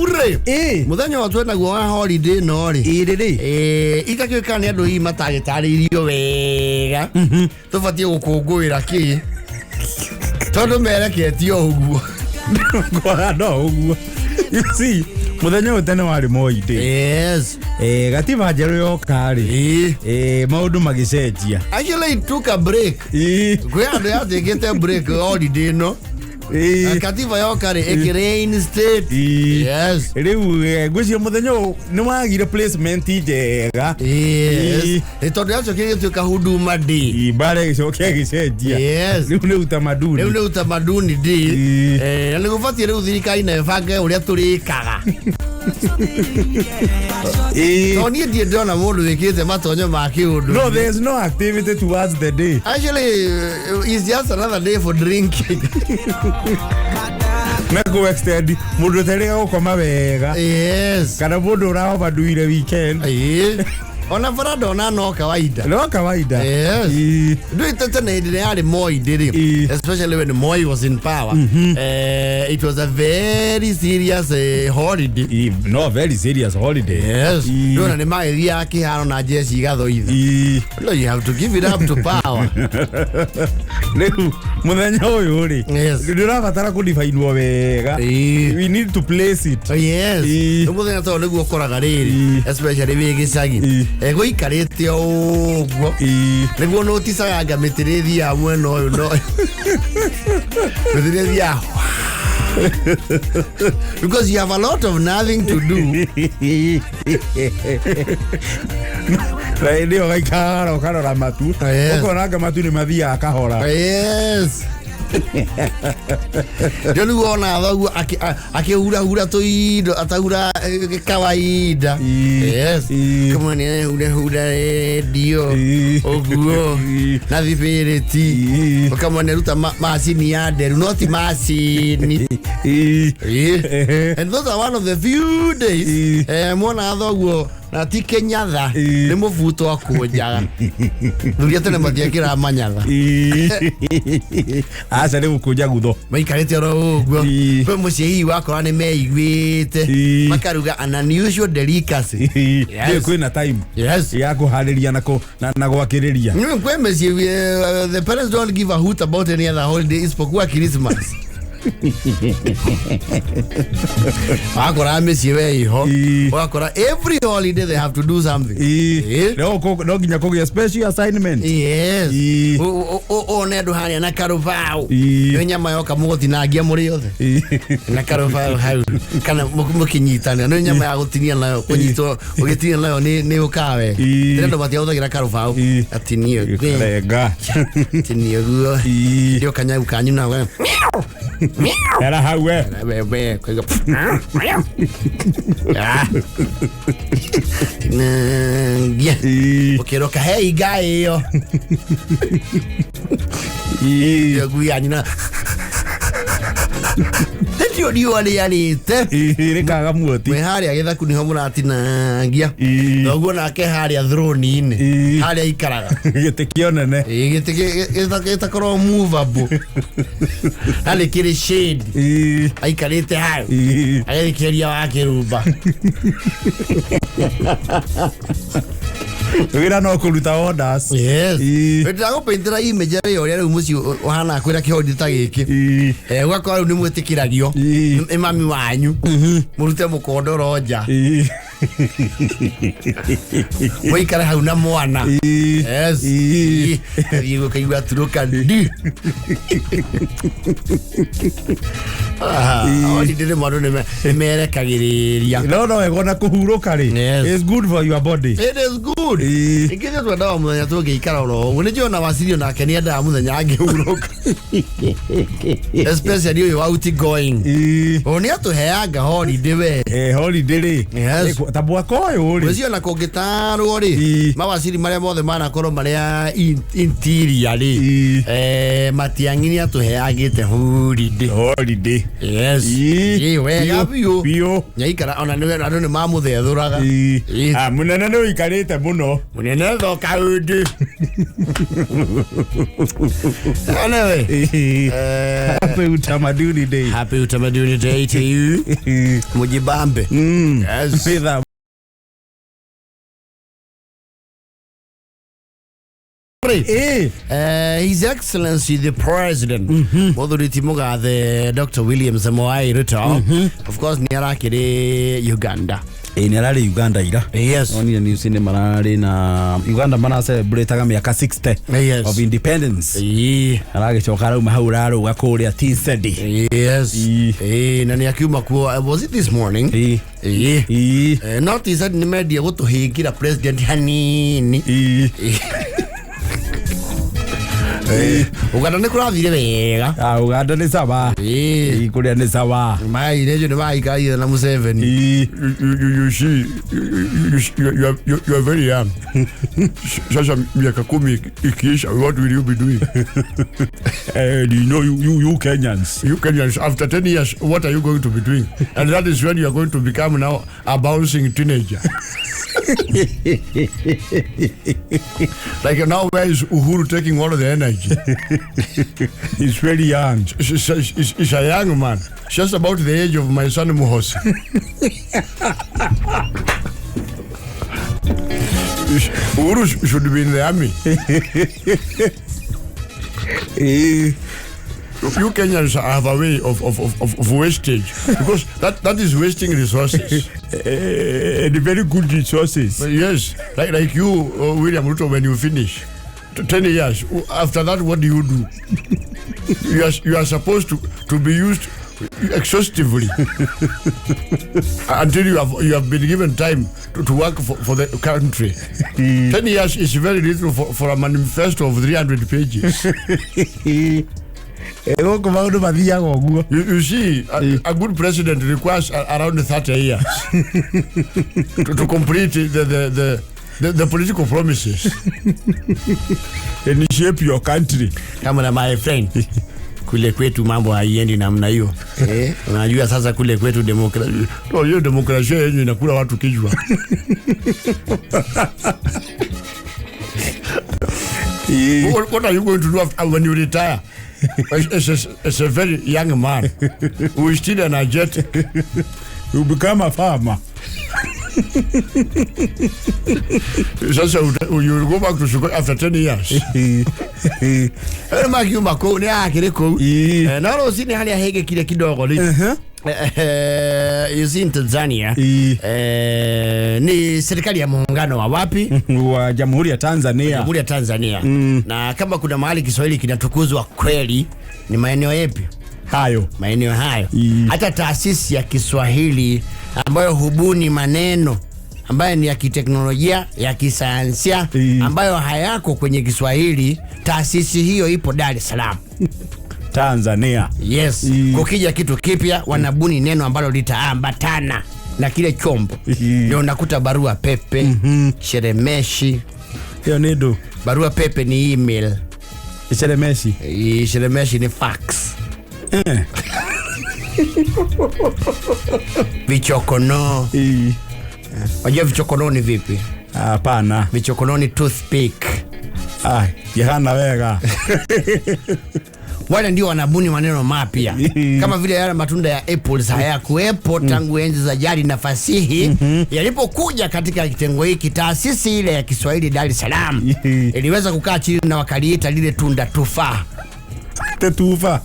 ure muthenya wa twena guo wa holiday no ri igakika ni andu matagitaririo wega tubatie gukungwira ki tondu mereketio uguo no uguo you see muthenya utene wari moide gativa njeru yokari maundu magicenjia actually took a break gwe andu yategete break holiday no Gathaiya yokari ekirain state riu ngwicio muthenya ni wagire placement njega tondu yacho kigituika huduma day bare gicokia gicenjia riu ni utamaduni day ni gubatie riu thirikari na ebange uria turikaga Tony did not want to get the matonyo makiudu. No, there's no activity towards the day. Actually, it's just another day for drinking. Go extend. Mundu terega gukoma wega. Yes. Kana mundu urahovaduire weekend. Ona farado ona no kawaida. No kawaida. Yes. Do it tene yale Moi did it. Especially when Moi was in power. It was a very serious holiday. No, very serious holiday. Yes. Dona ne mai yake hano na jeshi gathoitha. No, you have to give it up to power. Leo muthenya uyu ri. Ndirabatara ku define wega. We need to place it. Yes. Muthenya to niguo koraga riri. Especially we gicagi. Ego ikarete oguo niguo notice anga mitirethi ya mwena uyu no mitirethi ya because you have a lot of nothing to do radio gaikara ukarora matu ukoraga matu ni mathia akahora Joni wona thogu akihura toindo ataura kawaida kama ni hura dio oguo na vipiriti kama ni ruta machine ya deru not machine and those are one of the few days mona thogu na ti kenyatha ni muvuto akujaga thuria tene mathiakira manyatha asa ni gukuja gutho maikarete ro uguo kwe mucii wakora ni meiguite makaruga an unusual delicacy kwe na time ya kuhariria na gwakiriria kwe mucii the parents don't give a hoot about any other holiday isipokuwa Christmas wakora mesi weiho wakora every holiday they have to do something no ginya kugia special assignment nedu hani na karuvau nyama yoka mugotinagia muri yothe na karuvau hau kana mukinyitana no nyama ya gutinia nayo kunyitwo ugitinia nayo ni ukawe ndio batia uthagira karuvau atinio renga tinio guo ndio kanya ukanyu na we era hawe bebe kwega ngia ukiroka hey guy yo guyanyu na Tio dio alite rekaga muoti we hari agithaku niho muratinangia noguo nake hari throne ini hari ikaraga gitikio nene gitakoro movable ali kiri shade aikarite hayo agikeria wake rumba wira no kuruta orders ndago paintera image yo ria muci ohana kwira kihodi ta giki gwakora ni mwetikiragio mami wanyu murute mukondoro nja moikara hau na mwana yigo kaigwa turuka ndi ndire mwandu ni merekagiriria no egona kuhuruka ri it's good for your body it is good ikije twenda muthenya tungiikara ro ni jona wasirio nake ni enda muthenya angihuruka especially you out going oni atuheanga holiday we holiday ri tabwa koyo ri wezio na kongitarwo ri mawasiri maria mothe mana korwo maria interior ri matiangini atuheagite holiday Yes. Wega biyo. Nyaikara ona ni mamu the thuraga. Munene no ikarite muno. Munene thoka undi. Anyway. Happy Utamaduni Day. Happy Utamaduni Day to you. Mujibambe. Yes. His Excellency the President Moduriti Muga the Dr. William Samoei Ruto of course niarakire Uganda nirari Uganda ira yes oni ni usine marari na Uganda mana celebrate miaka 60 of independence arage chokara mahauraro gakuria T-City yes na ni akiuma kwa was it this morning not is that ni media gutuhingira president hanini Uganda ni kurathire wega. Uganda ni sawa. Kuria ni sawa. Mai nejo ni mai kai na Museveni. You see, you are very young. Sasa miaka 10 ikiisha, what will you be doing? You know, you Kenyans. You Kenyans, after 10 years, what are you going to be doing? And that is when you are going to become now a bouncing teenager. Like now, where is Uhuru taking all of the energy? He's very young. He's a young man, just about the age of my son Muhosi. Uhuru should be in the army. You Kenyans have a way of wastage, because that is wasting resources. And very good resources. Yes, like you, William Ruto, when you finish 10 years, after that, what do? You are supposed to be used exhaustively until you have been given time to work for the country. 10 years is very little for a manifesto of 300 pages. You see, a good president requires around 30 years to complete the political promises and shape your country. Kama na my friend kule kwetu mambo haiendi namna hiyo. Unajua sasa kule kwetu demokrasia. Hiyo demokrasia yenyewe inakula watu kichwa. What are you going to do when you retire? As a very young man who is still energetic, you become a farmer. So you will go back to school after 10 years. You see in Tanzania ni serikali ya muungano wa wapi? Wa Jamhuri ya Tanzania. Jamhuri ya Tanzania. Na kama kuna mahali Kiswahili kinatukuzwa kweli ni maeneo yapi? Hayo. Maeneo hayo. Hata taasisi ya Kiswahili ambayo hubuni maneno ambayo ni ya kiteknolojia, ya kisayansia, ambayo hayako kwenye Kiswahili, taasisi hiyo ipo Dar es Salaam. Tanzania. Yes. Kukija kitu kipya wanabuni neno ambalo litaambatana na kile chombo. Ndio unakuta barua pepe, sheremeshi. Hiyo nido. Barua pepe ni email. Sheremeshi. Sheremeshi ni fax. Vichokono. Wajua vichokono ni vipi? Hapana. Vichokono ni toothpick. Jehana wega. Wale ndio wanabuni maneno mapya. Kama vile yale matunda ya apples hayakuepo tangu enzi za jadi na fasihi. Yalipokuja katika kitengo hiki, taasisi ile ya Kiswahili Dar es Salaam iliweza kukaa chini na wakaliita lile tunda tufaa. Tufaa.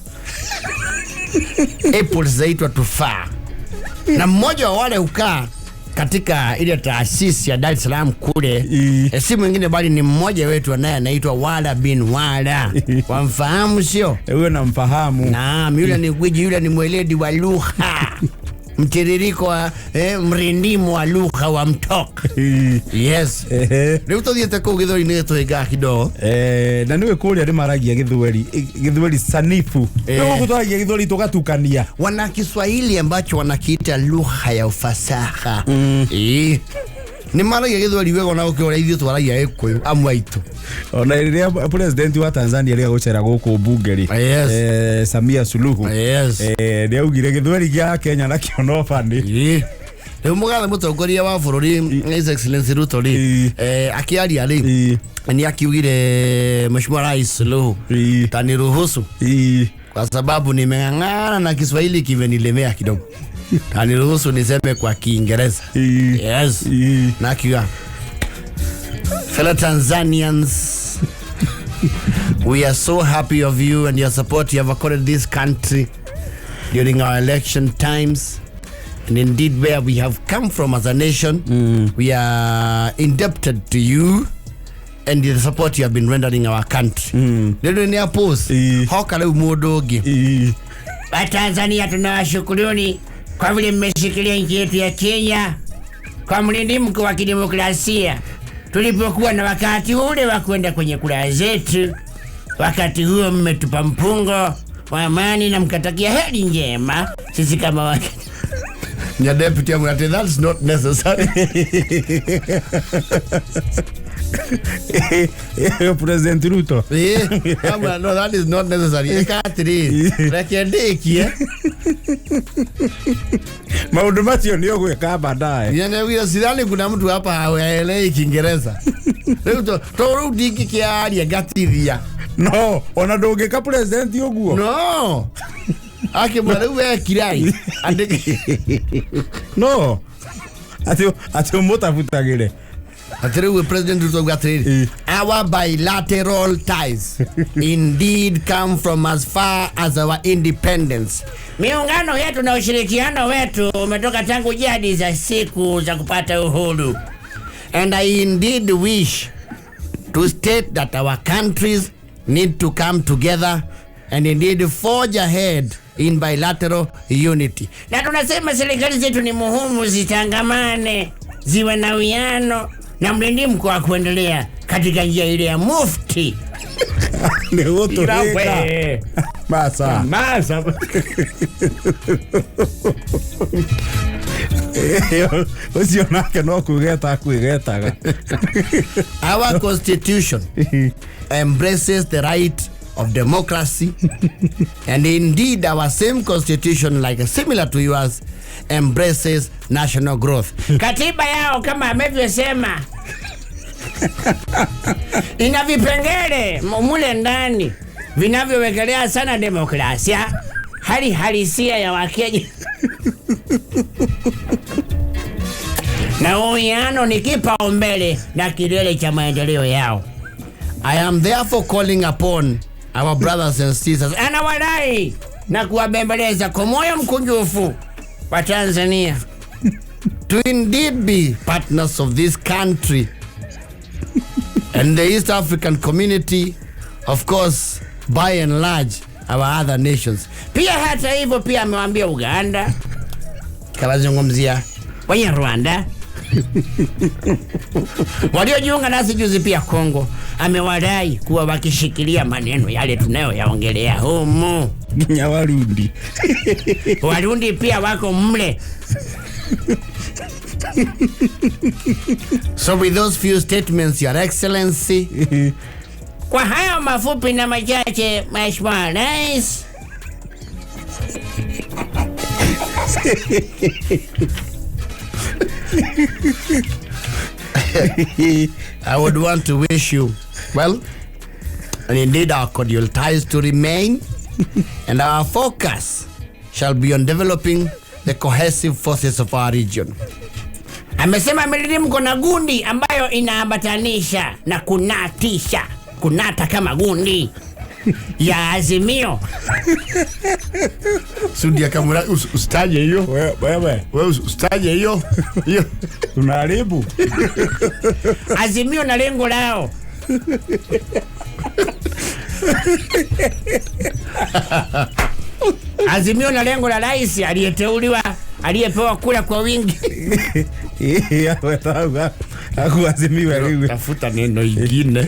Apples zaitwa tufaa. Na mmoja wa wale ukaa katika ile taasisi ya Dar es Salaam kule, si mwingine bali ni mmoja wetu anaitwa Wala bin Wala. Wamfahamu sio? Wewe namfahamu. Naam, yule ni gwiji, yule ni mweledi wa lugha. Mtiririko wa mrindimo wa lugha wa mtok. Yes. Leo tuthiete ku Githweri ni tuiga kidogo. Na niwe kuria ni maragia Githweri sanifu. Ndio kutwagia Githweri tugatukania. Wana Kiswahili ambacho wanakiita lugha ya ufasaha. ni maragia githweri wego na ukio ithuĩ twaragia Gĩkũyũ amwaitu ona iria president wa Tanzania ria gucera guku bunge ri Samia Suluhu ni augire githweri gĩa Kenya na kĩono bani Leo mugathe mutongoria wa bururi His Excellency Ruto ri akiaria ri ni akiugire Mheshimiwa Rais Suluhu taniruhusu kwa sababu nimeng'ang'ana na Kiswahili kimenilemea kidogo. Taniruhusu niseme kwa Kiingereza. Na kiwa fellow Tanzanians, we are so happy of you and your support you have accorded this country during our election times. And indeed, where we have come from as a nation, we are indebted to you and the support you have been rendering our country. Ndio ni apos. Hoka leo mudogi. Tanzania tunawashukuruni kwa vile mmeshikilia nchi yetu ya Kenya kwa mlindimko wa kidemokrasia. Tulipokuwa na wakati ule wa kwenda kwenye kura zetu, wakati huo mmetupa mpungo wa amani na mkatakia heri njema sisi kama wake. Your deputy amwate, that's not necessary. President Ruto. No, that is not necessary. Ekatiri. Rekendeki Maudu macio ni ogweka baadaye. Yanawira sidhani kuna mtu hapa haelewi Kiingereza. Ruto, torudi kikiaria Gathaiya. No, ona ndungika president uguo. No. Ake mwaruwe kirai. No. Ati mutafutagire. Atiriwe President Ruto Gathaiya. Our bilateral ties indeed come from as far as our independence. Miungano yetu na ushirikiano wetu umetoka tangu jadi za siku za kupata uhuru. And I indeed wish to state that our countries need to come together and indeed forge ahead in bilateral unity. Na tunasema serikali zetu ni muhimu zitangamane, ziwe na uwiano na mlindimko wa kuendelea katika njia ile ya mufti. Ni Ruto heka. Masa. Usionake no kugeta kwigetaga. Our constitution embraces the right of democracy and indeed our same constitution, like similar to yours, embraces national growth. Katiba yao kama amevyosema ina vipengele mule ndani vinavyowekelea sana demokrasia, hali halisia ya Wakenya na uwiano ni kipaumbele na kilele cha maendeleo yao. I am therefore calling upon our brothers and sisters anawadai na kuwabembeleza kwa moyo mkunjufu wa Tanzania to indeed be partners of this country and the East African community, of course, by and large our other nations. Pia hata hivyo pia amewaambia Uganda, kawazungumzia wenye Rwanda waliojiunga nasi juzi, pia Kongo amewadai kuwa wakishikilia maneno yale tunayoyaongelea humu. Warundi. Warundi pia wako mle. So with those few statements, Your Excellency, kwa hayo mafupi na machache, Mheshimiwa Rais, I would want to wish you well, and indeed our cordial ties to remain, and our focus shall be on developing the cohesive forces of our region. Amesema mko na gundi ambayo inaambatanisha na kunatisha, kunata kama gundi ya Azimio. Sudia Kamura, ustaje hiyo? Wewe ustaje hiyo? Tunaharibu. Azimio na lengo lao. Azimio na lengo la rais aliyeteuliwa, aliyepewa kula kwa wingi. Akuazimiwa leo. Tafuta neno ingine.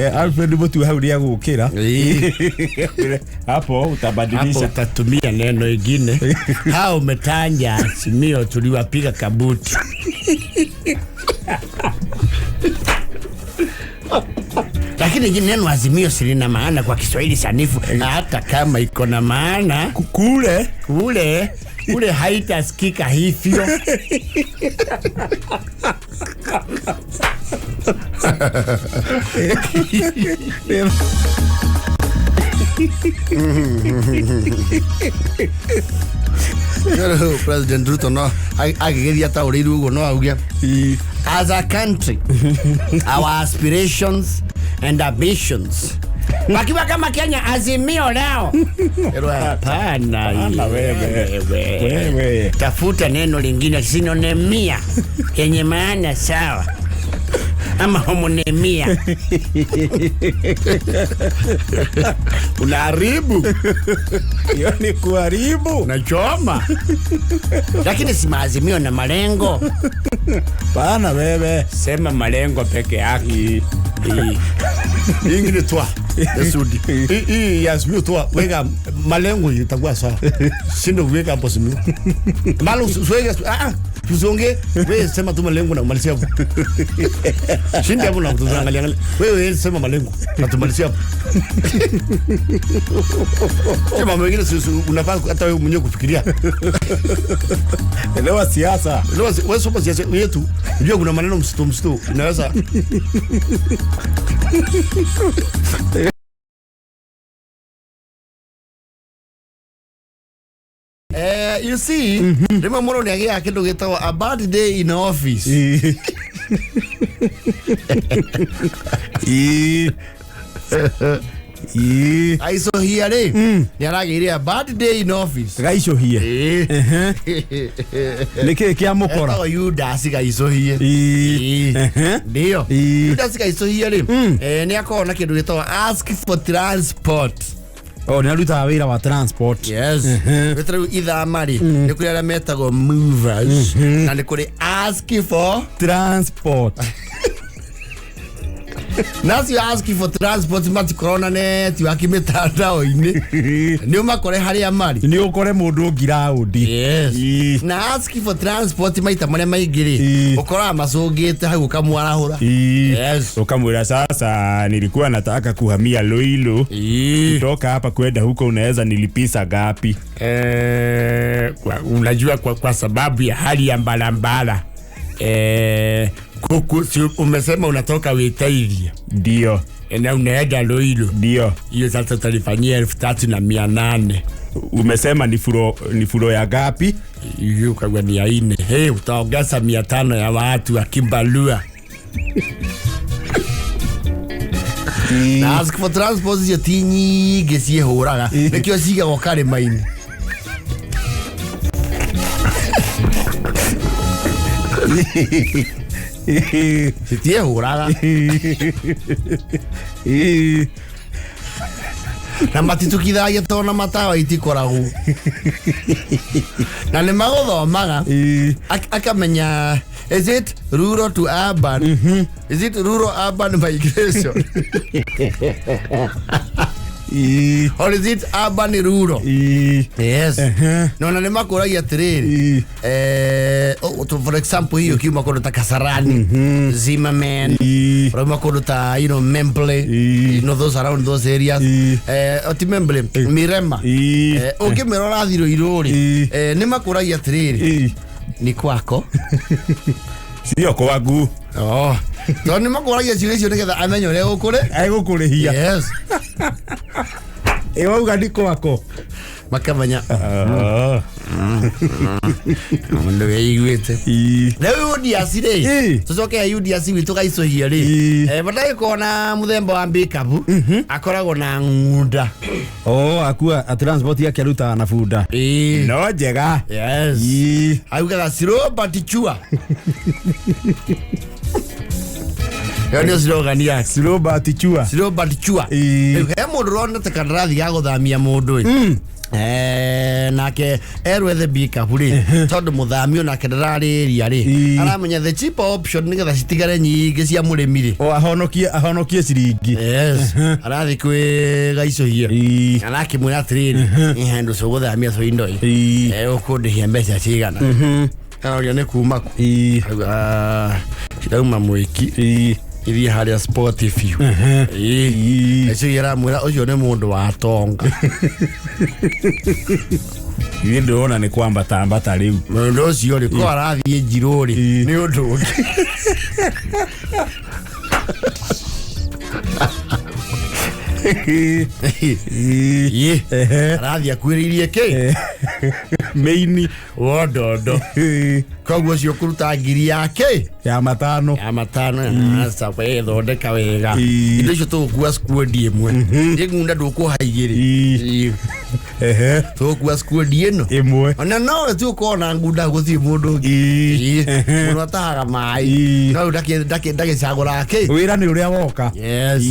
Alfred Mutu hauria gukira. Hapo utabadilisha. Hapo utatumia neno ingine. Hao umetanja Azimio tuliwapiga kabuti. Lakini neno azimio silina maana kwa Kiswahili sanifu, hata kama iko na maana kule haitasikika hivyo. President Ruto no agigeria ta uriru ugo no augia as a country our aspirations and ambitions wakiwa kama Kenya azimio lao. Hapana wewe tafuta neno lingine sinonemia yenye maana sawa ama homonemia. Unaharibu. Hiyo ni kuharibu. Unachoma. Lakini si maazimio na malengo. Bana wewe sema malengo peke yake. Ingine toa. Esudi. Azimio toa. Weka malengo itakuwa sawa. Sindo weka hapo simio. Malo weka tuzonge wewe sema tu malengo na kumalizia hapo. Shindi hapo na tuzangalia. Wewe sema malengo na tumalizia hapo. Sema mwingine unafaa hata wewe mwenyewe kufikiria. Elewa siasa. Wewe soma siasa yetu. Unajua kuna maneno msito unaweza you see, rima moro ni agia kindu gitawa a bad day in office. Aiso here ni aragire a bad day in office. Gaiso here. Niki kia mukora. Eto you dasi gaiso here. Ndio. You dasi gaiso here. Ni akona kindu gitawa ask for transport. Oh, ni aruta wira wa transport. Yes. Betru itha mari. Ni kuri ara metago movers. Na ni kuri ask for transport. Nasi ask for transport mati corona net wakimetandao ini. Ni umakore hari amari. Ni ukore mundu ngiraudi. Yes. Na ask for transport maita mane maigiri. Ukora masogete hagu kamwarahura. Yes. Ukamwira sasa nilikuwa nataka kuhamia Loilo. Kutoka hapa kwenda huko unaweza nilipisa gapi? Unajua kwa sababu ya hali ya mbalambala. Umesema unatoka Wetairia. Ndio. Na unaenda Loilo. Ndio. Hiyo sasa tutalifanyia 3,800. Umesema ni furo ya gapi? Hiyo kwa ni ya 4. Utaongeza 500 ya watu wa Kimbalua. Na ask for transport ya tinyi gesie horaga. Nekio siga gokare maini. Sitie horaga. Na matitukithagia tona matawa itikoragu. Na nimaguthomaga akamenya is it rural to urban? Is it rural urban migration? Or is it urban rural? Yes. No na nimakuragia tiriri. For example hiyo kiuma kodo Kasarani, Zimmerman, or makodo Memble, those around those areas. Memble, Mirema. Okay, merora thiro irori. Nimakuragia tiriri. Ni kwako. Sio kwagu. Oh. So nimakuragia cirisio nigetha amenyo le gukure. Agukure hiya. Yes. Ewa ugandi kwako. Makamanya. Ndo weigwete. Leo DRC ri. Tucoke ya UDRC witu gaico hia ri. Badai kona muthemba wa bikabu akoragwo na ngunda. Oh, akua a transport ya keruta na funda. No njega. Yes. Augaga siro batichua. Yoni slogan ya siro batichua. Siro batichua. He mundu rona ta kandrathi ya guthamia mundu. Nake erwethe bikabu ri tondu muthamio nake ndarariria ri aramenya the cheaper option nigetha citigare nyingi cia murimi ri ahonokie ciringi. Yes. Arathi kwi gaico hia anake mwira atiriri hendu so guthamia so indo ukundihia mbeca cigana. Kana ne kuma ku kirauma mwiki iri haria Spotify eco iramwira ucio ni mundu wa tonga Ni ndona ni kwambata riu mundu ucio ri ko arathie njiruri ni undu ungi arathia kwiririe ki meini wododo koguo cio kuruta ngiri yake ya matano asa we thondeka wega indo icio tugukua squad imwe ngunda ndukuhaigiri tugukua squad ino imwe ona no tukona ngunda guthii mundu ngi mundu atahaga mai no ndake cagura ki wira ni uria woka yes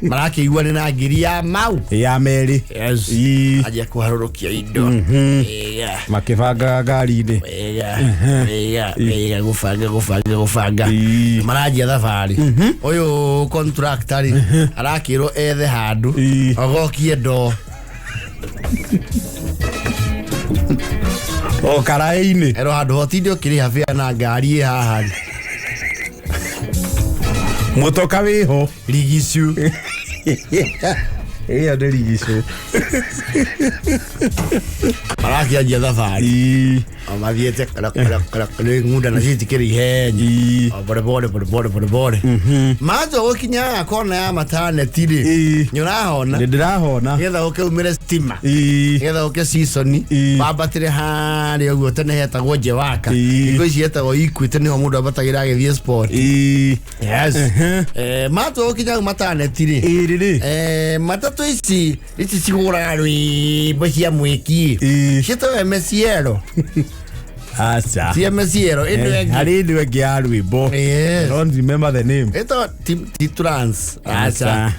marake igua na ngiri ya mau ya meri yes aje kuharurukia indo makibanga ngari-ini gufanga marajia thabari uyu contractor arakirwo ethe handu agokie ndo o karai-ini ero handu hotinde ukiriha fare na ngari haha mutoka wiho rigicu iya nĩ rigicu marakianjia thabari mathiete ngunda na citikĩrĩ ihenyi bore majo gũkinya kona ya mataneti-rĩ nĩ ũrahona ndĩrahona nĩgetha gũkĩumĩre stima nĩgetha gũke season bambatĩre harĩa ũguo tene hetagwo Njewaka thikũ ici hetagwo Equity nĩho mũndũ ambatagĩra agĩthiĩ sport yes majo gũkinya mataneti-rĩ matatũ ici cigũraga rwĩmbo cia mwĩki ciĩtagwo MCL acha CMCero hari ndi wengi ya rwimbo yes don't remember the name eto T-Trans acha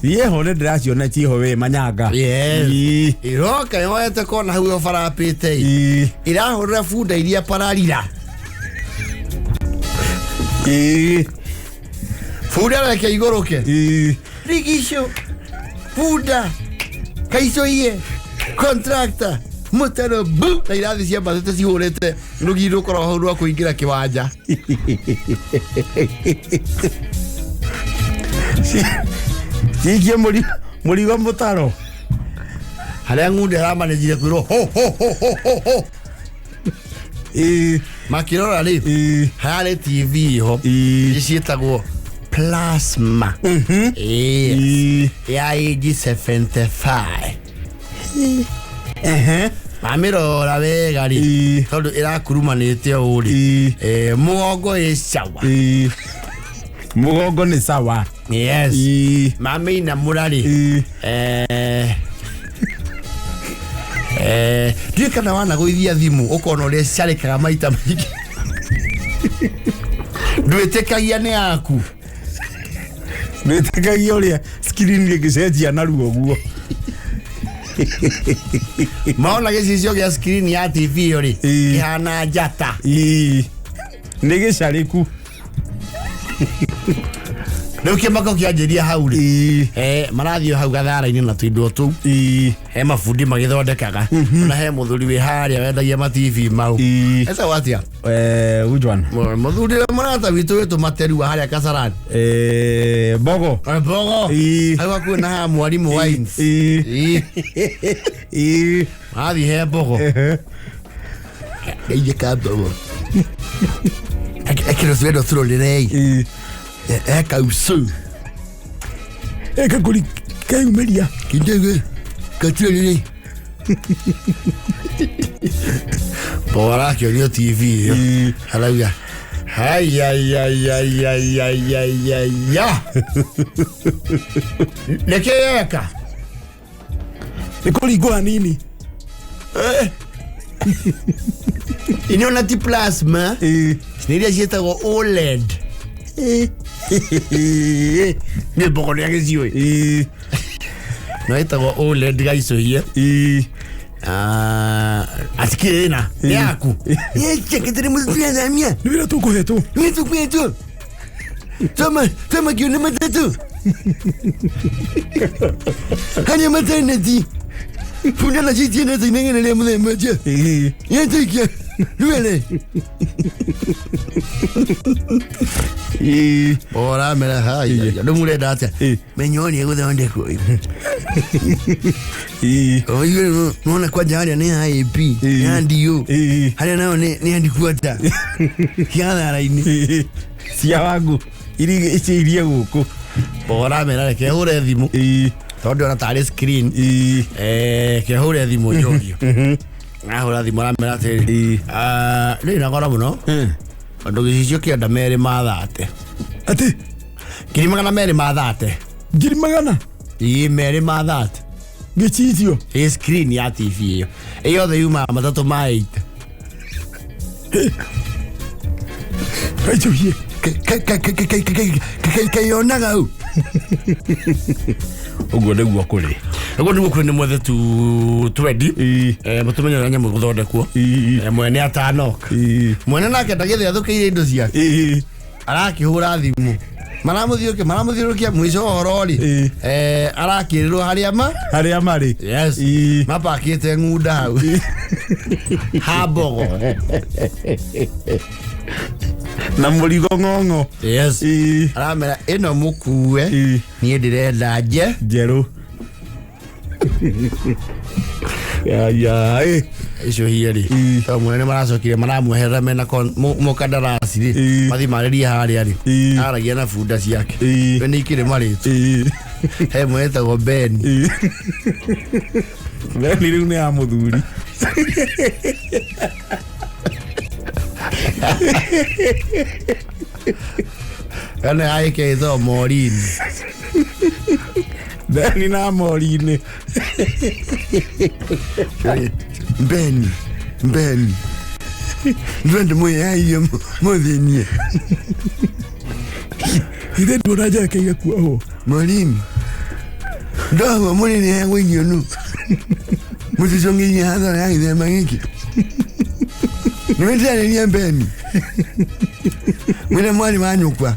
yeho ne ndiraciona ciho we manyanga yes iroka yoete kona huyo farapite irahurira funda iria pararira funda yake igoroke rigisho funda kaiso iye contractor mutano bu na irathi cia mbatete cihurite rugi rukoro hau rwa kuingira kiwanja sikie murigo mutaro haria ngunde ramanejire kwiro ho makirora ri hare TV ho icietagwo plasma ya age 75 mamirora wega ri tondu irakurumanite uri mugongo isawa mugongo ni sawa yes mamina murari ndikana wana guithia thimu ukona uri carikaga maita maingi ndwitikagia ni yaku ndwitikagia uri screen gicenjia na ruo guo maona gicicio gia screen ya TV uri kihana njata ni gicariku riu kimako kianjiria hau ri marathio hau gathara-ini na tuindo tu he mabundi magithondekaga na he muthuri wi haria wendagia ma TV mau esa watia which one muthuri marata witu wetu materu haria Kasarani bogo hau kwina ha mwarimu wines athi he bogo ije kabogo akira swendo turolirei eka usu eka kuri kayumeria kindege katrolirei bora kyo TV halaga hay nekeka nikoli go nini iniona ti plasma siniria cietagwo OLED ni bogo ya gizio no etagwo OLED gaicohie atikirina yaku cheketire muzina mia nibira tukuhetu toma kione matatu hani maternity Punya na jiti na tinenge na lemu lemu je. Yente kia. Luele. Ora mera hai. Ya dumule data. Menyoni ego da onde ko. Oyo no kwa jari ne IAP. Yandi yo. Hali nao ne andi kuata. Kiana ara ini. Cia wangu. Iri iria guku. Ora mera ke hure thimu. Tondu na tare screen. Ke hure thimu yoyo. Ahora thimu ra mera tiri. Ni na gora muno. Andu gicio kia nda mere mathate. Ati Ngiri magana mere mathate. ngiri magana Mere mathate. gicitio Screen ya TV iyo. Iyo the yuma matatu maite. aicho hie Kayonaga u. uguo niguo kuri Ego niguo kuri ni mwethe tu ready. Mutumenya na nyamu guthondekwo. Mwene atanoka. Mwene nake ndagithe athukiire indo ciake. Arakihura thimu. Maramuthiurukia mwico horori. Arakirirwo haria mari. Yes. Mapakite ngunda hau. Habogo. na murigo ng'ong'o. Yes. Aramera ino mukue. Nie ndirenda njeru. Ya icio hieri. Ta mwene maracokire maramuherera mena mukandarasi ri mathi mariria haria ri aragia na funda ciake we ni ikire maritu he mweta go Ben riu ni amuthuri kana aike izo morini Dani na morini Ben Ndwende moya hiyo modhenie ide doraja kaiga kuo Morini Ndawa Morini yangu nyonu Mutizongi hadha yangu de mangiki Nimetana ni ambeni Mwene mwani wanyukwa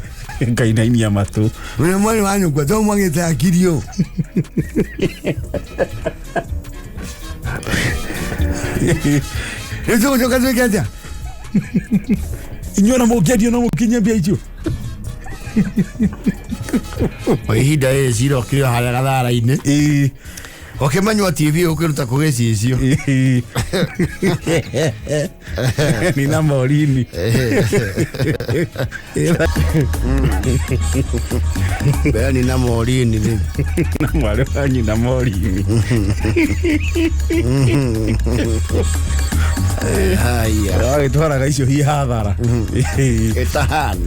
kaina ini ya matu Mwene mwani wanyukwa to mwangeta akirio Eso yo kazo kaja inyona mogedio no mukinya bia icio Oihinda zero kilo haria gathara-ini. Okimanywa TV ukiruta kugicicio. Ni na morini. Ni na morini ni. Na mwale wanyu na morini. Haya. Twaraga icio hi hathara. Etahana.